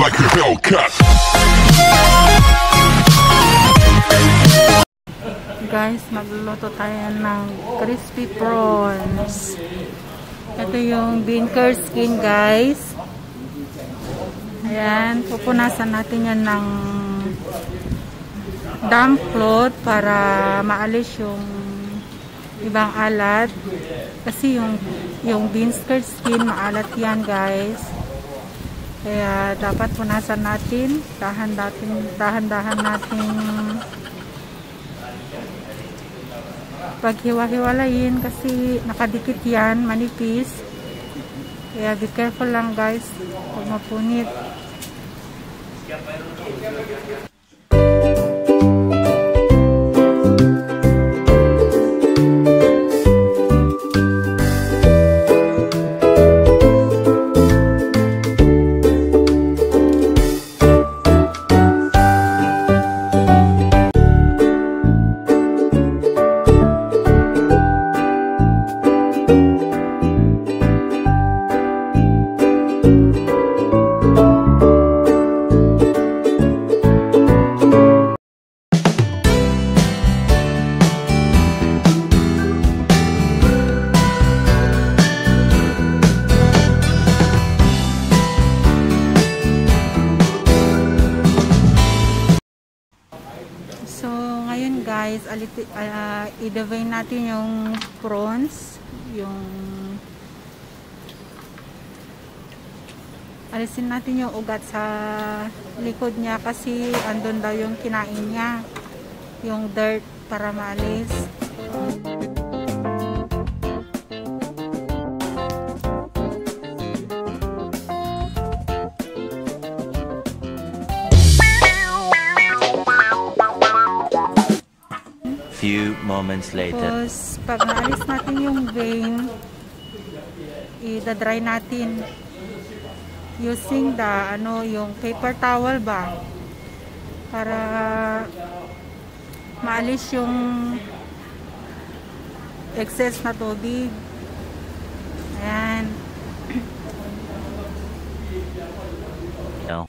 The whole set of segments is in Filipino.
like a Hellcat. Guys, magluluto tayo ng crispy prawns. Ito yung bean curd skin, guys. Ayan, pupunasan natin yan ng damp cloth para maalis yung ibang alat. Kasi yung bean curd skin, maalat yan, guys. Kaya dapat punasan natin, dahan-dahan natin paghiwa-hiwalayin kasi nakadikit yan, manipis. Kaya be careful lang, guys, huwag mapunit. Guys, i-divide natin yung prawns, alisin natin yung ugat sa likod niya kasi andun daw yung kinain niya, yung dirt, para maalis. Few moments later. Tapos, pag naalis natin yung vein, i-dry natin using yung paper towel ba, para maalis yung excess na tubig. Ayan.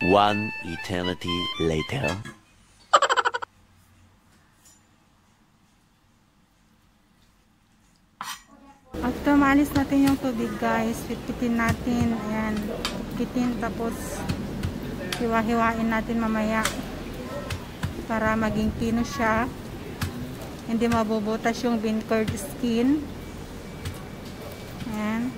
One eternity later. After maalis natin yung tubig, guys, pitpitin natin. Ayan, pitpitin, tapos hiwa-hiwain natin mamaya para maging pino siya, hindi mabubutas yung bean curd skin. Ayan.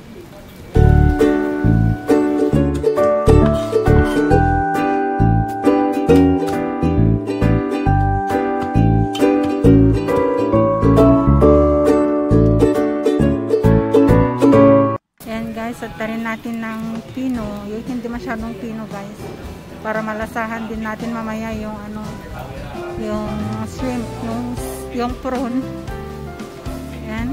Satarin natin ng pino, yung hindi masyadong pino, guys, para malasahan din natin mamaya yung yung shrimp, yung prawn. Ayan.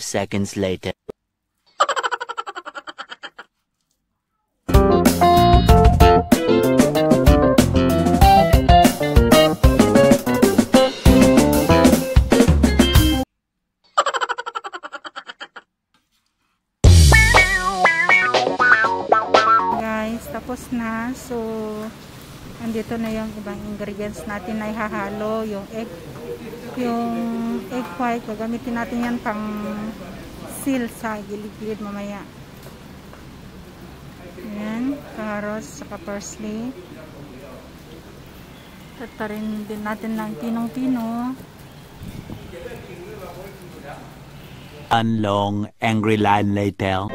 Seconds later. Tapos na. So, andito na yung ibang ingredients natin na ihahalo. Yung egg white, gagamitin natin yan pang seal sa gilid-gilid mamaya. Ayan, carrots, saka parsley. Tatarin din natin ng pinong-pino. A long, angry line later.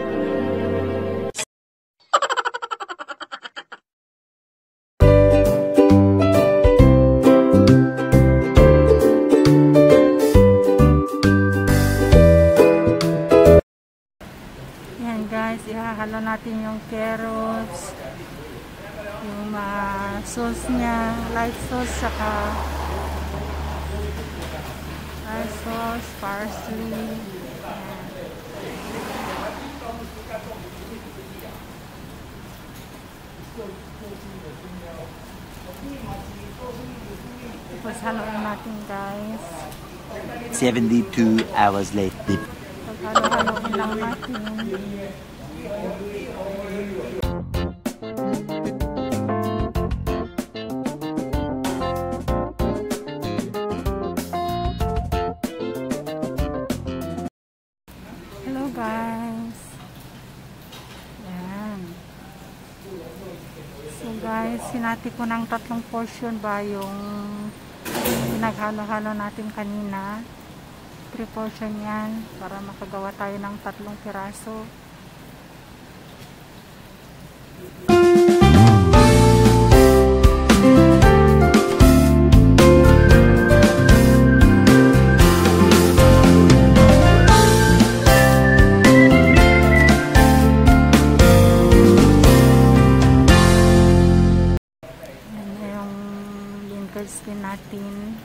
Ihahalo natin yung carrots, yung sauce niya, light sauce, saka sauce, parsley. Tapos haluin natin guys. 72 hours later. Halo-haloin lang natin. Hello guys. Yan. So guys, sinati ko ng 3 portion ba yung pinaghalo-halo natin kanina. 3 portion yan para makagawa tayo ng 3 piraso. Skin natin,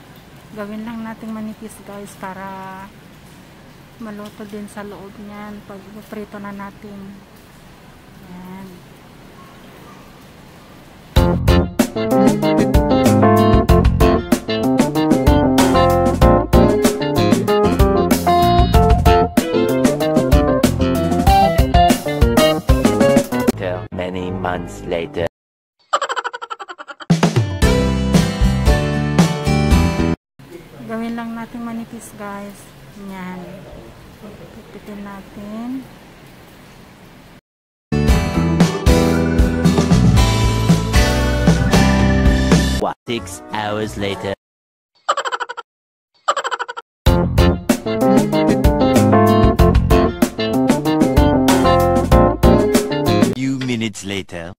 gawin lang natin manipis guys para maluto din sa loob niyan pag prito na natin. Yan. Many months later. Gawin lang natin manipis guys. Yan. Pipitin natin. What? 6 hours later. Few minutes later.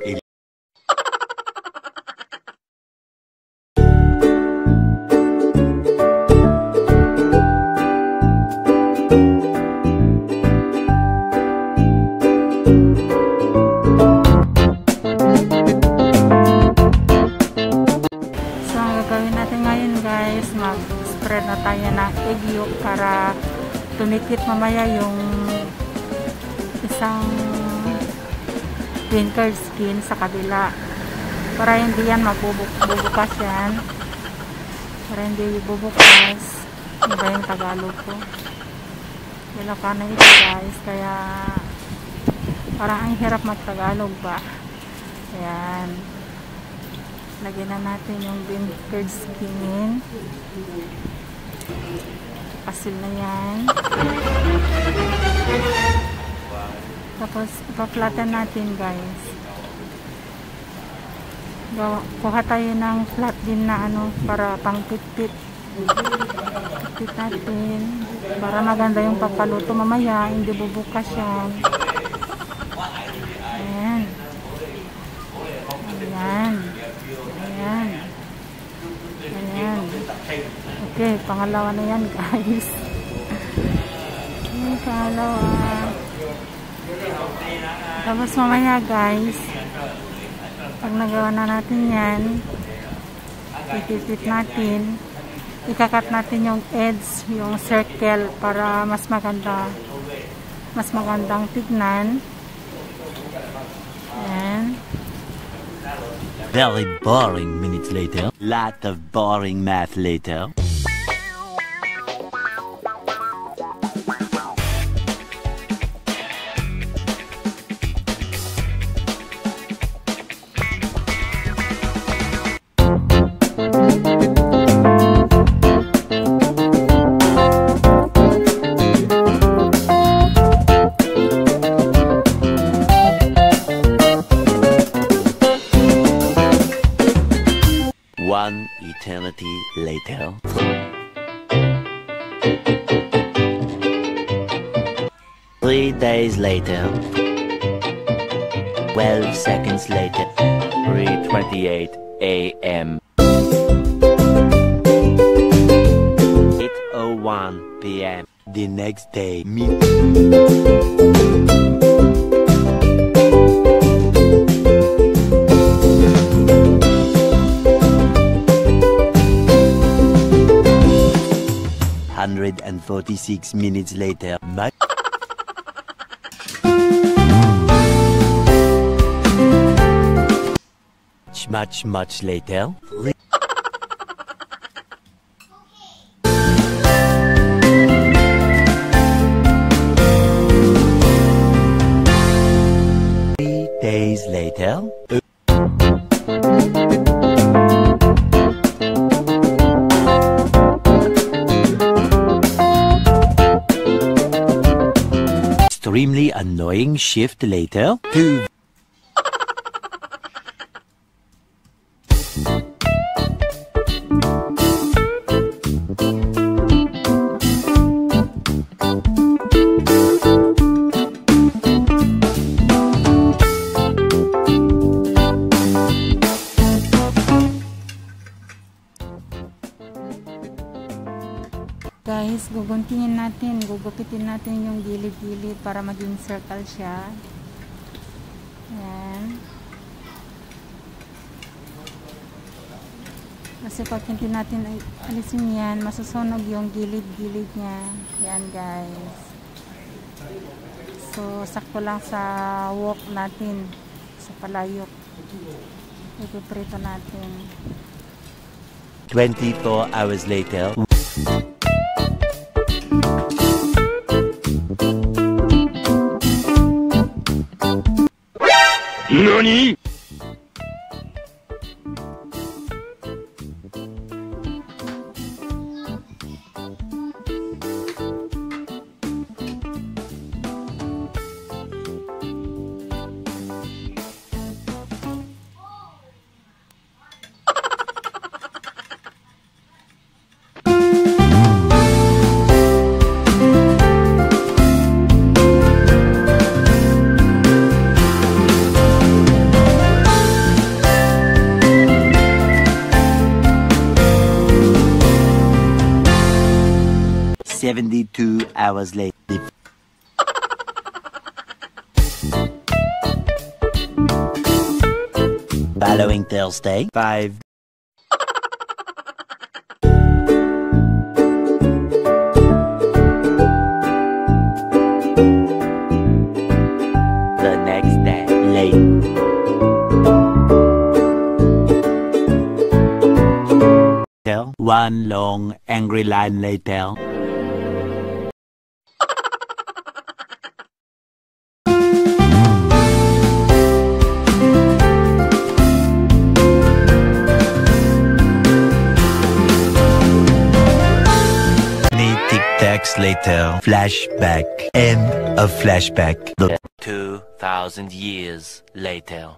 Mag-spread na tayo ng egg yolk para tumikit mamaya yung isang wrinkled skin sa kabila para hindi yan magbubukas yan, para hindi bubukas. Ano ba yung Tagalog ko? Ilocano ito guys, kaya parang ang hirap mag-Tagalog ba. Ayan, lagyan na natin yung wrinkled skin. Pasil na yan. Tapos ipa-flatten natin guys. Kuha tayo ng flat din na ano para pang pit-pit. Pit natin para maganda yung pagkaluto mamaya, hindi bubukas yan. Ayan. Ayan. Ayan. Ayan. Okay, pangalawa na yan guys. Ayan, pangalawa. Tapos mamaya guys, pag nagawa na natin yan, ipipit natin, ikakat natin yung edge, yung circle para mas magandang tignan. Ayan. Very boring minutes later. Lot of boring math later. One eternity later. 3 days later. 12 seconds later. 3:28 a.m. 8:01 p.m. The next day. And 46 minutes later. Much Much later. 3 days later. Extremely annoying shift later. 2. Guys, gugupitin natin yung gilid-gilid para maging circle siya. Ayan. Kasi pag hindi natin alisin yan, masusunog yung gilid-gilid niya. Ayan guys. So, sakto lang sa wok natin. Sa palayok. Ipiprito natin. 24 hours later. NANI?! ...72 hours later. Following Thursday, 5. The next day, late. One long angry line later. Later, flashback, end of flashback. 2,000 years later.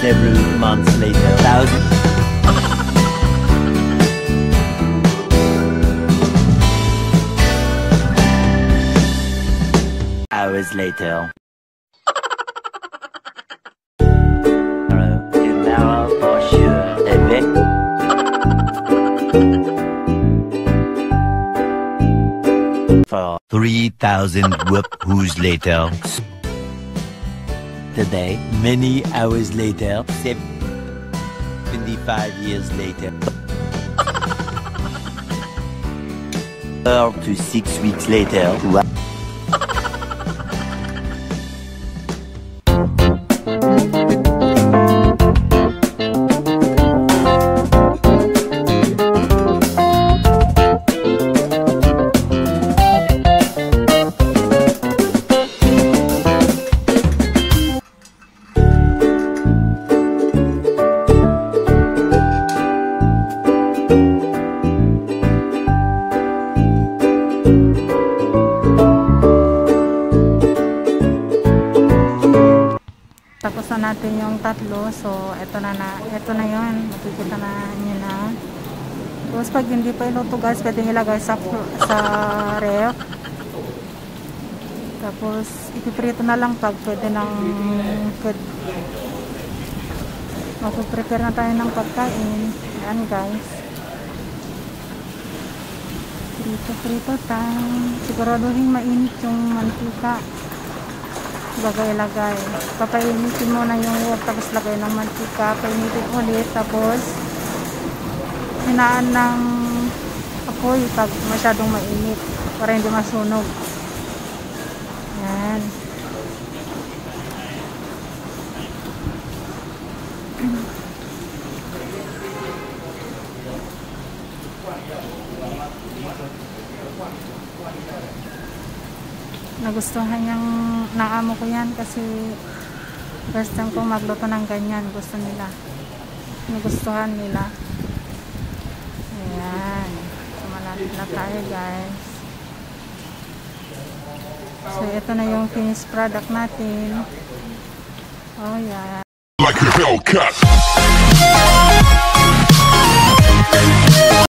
Several months later. Hours later. For 3,000 whoop-whoos later. Today, many hours later, 75 years later. 4 to 6 weeks later. Tapos na natin yung tatlo. So, ito na yun. Makikita na nyo na. Tapos, pag hindi pa iluto guys, pwede ilagay sa ref. Tapos, ipiprito na lang pag pwede nang mag-prepare na tayo ng pagkain. Ayan guys. Prito time. Siguraduhin mainit yung mantika. Lagay. Papainitin mo na yung wok, tapos lagay ng mantika, painitin ulit, tapos hinaan ng apoy pag masyadong mainit para hindi masunog. Yan. Nagustuhan yung naamo ko yan kasi first time kong magluto ng ganyan. Gusto nila. Nagustuhan nila. Ayan. So, malapit na tayo guys. So, ito na yung finished product natin. Oh, yeah. Like a Hellcat.